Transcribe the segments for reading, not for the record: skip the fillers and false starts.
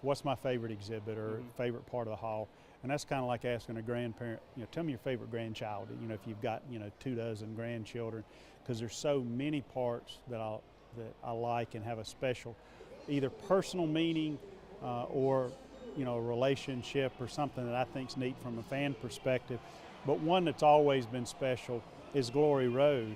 what's my favorite exhibit or favorite part of the hall? And that's kind of like asking a grandparent, tell me your favorite grandchild, if you've got, 24 grandchildren, because there's so many parts that I like and have a special, either personal meaning or, a relationship or something that I think's neat from a fan perspective. But one that's always been special is Glory Road,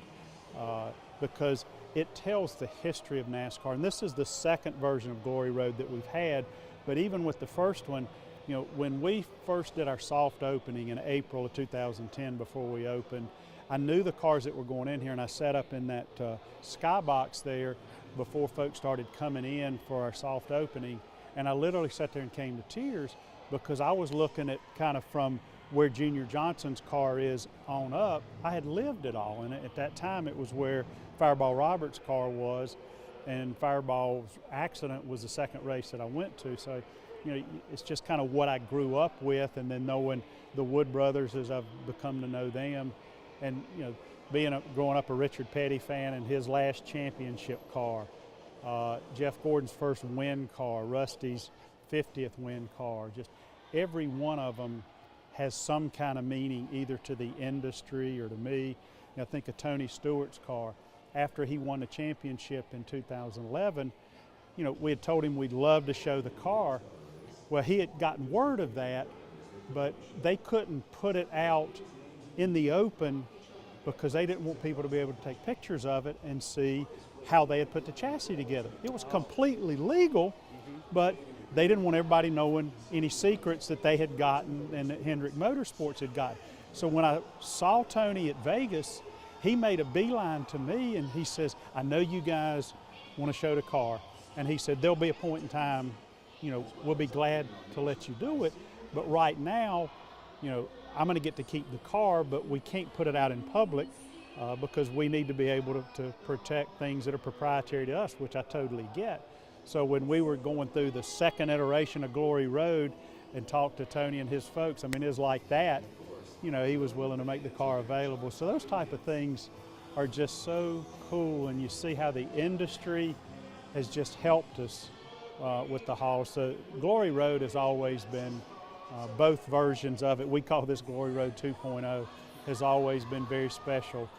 because it tells the history of NASCAR. And this is the second version of Glory Road that we've had, but even with the first one, when we first did our soft opening in April of 2010 before we opened, I knew the cars that were going in here, and I sat up in that skybox there before folks started coming in for our soft opening, and I literally sat there and came to tears because I was looking at kind of from where Junior Johnson's car is on up. I had lived it all, and at that time it was where Fireball Roberts' car was, and Fireball's accident was the second race that I went to. So, it's just kind of what I grew up with, and then knowing the Wood brothers as I've become to know them, and growing up a Richard Petty fan and his last championship car, Jeff Gordon's first win car, Rusty's 50th win car. Just every one of them has some kind of meaning either to the industry or to me. I think of Tony Stewart's car. After he won the championship in 2011, we had told him we'd love to show the car. Well, he had gotten word of that, but they couldn't put it out in the open because they didn't want people to be able to take pictures of it and see how they had put the chassis together. It was completely legal, but they didn't want everybody knowing any secrets that they had gotten and that Hendrick Motorsports had gotten. So when I saw Tony at Vegas, he made a beeline to me and he says, I know you guys want to show the car. And he said, there'll be a point in time, we'll be glad to let you do it. But right now, I'm going to get to keep the car, but we can't put it out in public because we need to be able to protect things that are proprietary to us, which I totally get. So when we were going through the second iteration of Glory Road and talked to Tony and his folks, it was like that. He was willing to make the car available. So those type of things are just so cool, and you see how the industry has just helped us with the hall. So Glory Road has always been, both versions of it, we call this Glory Road 2.0, has always been very special